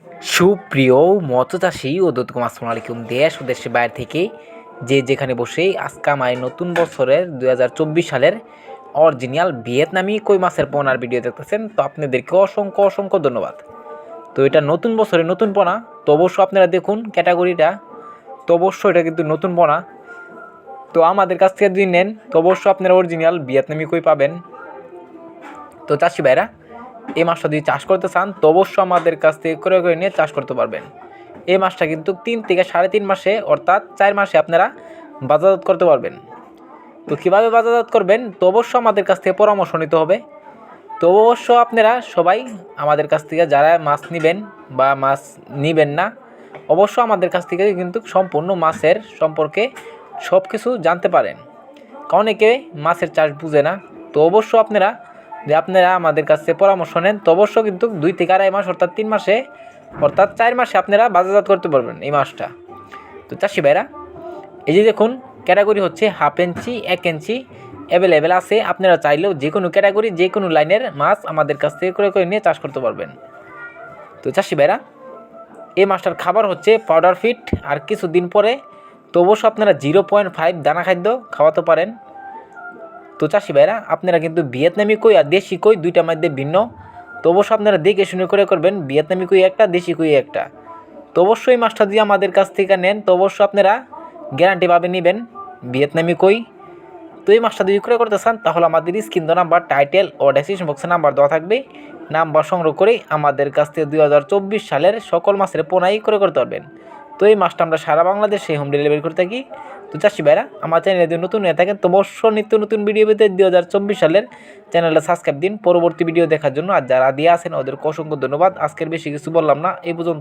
সুপ্রিয় মৎস্যচাষী ও দর্শক আসসালামু আলাইকুম। দেশ ও দেশের বাইরে থেকে যে যেখানে বসে আজকে আমার নতুন বছরের 2024 সালের অরিজিনাল ভিয়েতনামি কই মাছের পোনার ভিডিও দেখতেছেন, তো আপনাদেরকে অসংখ্য অসংখ্য ধন্যবাদ। তো এটা নতুন বছরের নতুন পোনা, তো অবশ্যই আপনারা দেখুন ক্যাটাগরিটা, তো অবশ্যই এটা কিন্তু নতুন পোনা। তো আমাদের কাছ থেকে যদি নেন তো অবশ্যই আপনারা অরিজিনাল ভিয়েতনামি কই পাবেন। তো চাষি ভাইরা এই মাছটা যদি চাষ করতে চান তো অবশ্যই আমাদের কাছ থেকে করে নিয়ে চাষ করতে পারবেন। এই মাছটা কিন্তু 3 থেকে 3.5 মাসে অর্থাৎ 4 মাসে আপনারা বাজারজাত করতে পারবেন। তো কীভাবে বাজারজাত করবেন তো অবশ্যই আমাদের কাছ থেকে পরামর্শ নিতে হবে। তো অবশ্য আপনারা সবাই আমাদের কাছ থেকে যারা মাছ নেবেন বা মাছ নেবেন না, অবশ্য আমাদের কাছ থেকে কিন্তু সম্পূর্ণ মাছের সম্পর্কে সব কিছু জানতে পারেন। অনেকে মাছের চাষ বুঝে না, তো অবশ্য আপনারা আমাদের কাছ থেকে পরামর্শ নেন তো অবশ্য কিন্তু 2 থেকে 2.5 মাস অর্থাৎ 3 মাসে অর্থাৎ 4 মাসে আপনারা বাজারজাত করতে পারবেন এই মাছটা। তো চাষি ভাইরা এই যে দেখুন ক্যাটাগরি হচ্ছে 1/2 ইঞ্চি 1 ইঞ্চি অ্যাভেলেবেল আছে। আপনারা চাইলেও যে কোনো ক্যাটাগরি যে কোনো লাইনের মাছ আমাদের কাছ থেকে করে নিয়ে চাষ করতে পারবেন। তো চাষি ভাইরা এই মাছটার খাবার হচ্ছে পাউডার ফিড, আর কিছুদিন পরে তো অবশ্য আপনারা 0.5 দানা খাদ্য খাওয়াতে পারেন। তো চাষি ভাইরা আপনারা কিন্তু ভিয়েতনামি কই আর দেশি কই দুইটার মধ্যে ভিন্ন, তো অবশ্যই আপনারা দেখে শুনে করে করবেন। ভিয়েতনামি কই একটা, দেশি কই একটা। তো অবশ্যই মাছটা যদি আমাদের কাছ থেকে নেন তো অবশ্যই আপনারা গ্যারান্টিভাবে নেবেন ভিয়েতনামি কই। তো এই মাছটা যদি ক্রয় করতে চান তাহলে আমাদের স্ক্রিন নাম্বার, টাইটেল ও ডেসক্রিপশন বক্সে নাম্বার দেওয়া থাকবে। নাম্বার সংগ্রহ করে আমাদের কাছ থেকে 2024 সালের সকল মাছের পোনাই ক্রয় করতে পারবেন। তো এই মাছটা আমরা সারা বাংলাদেশে হোম ডেলিভারি করে থাকি। তো চাষি ভাইরা আমার চ্যানেলে যদি নতুন হয়ে থাকেন তো অবশ্যই নিত্য নতুন ভিডিও পেতে 2024 সালের চ্যানেলটা সাবস্ক্রাইব দিন পরবর্তী ভিডিও দেখার জন্য। আর যারা দিয়ে আছেন ওদেরকে অসংখ্য ধন্যবাদ। আজকের বেশি কিছু বললাম না, এই পর্যন্ত।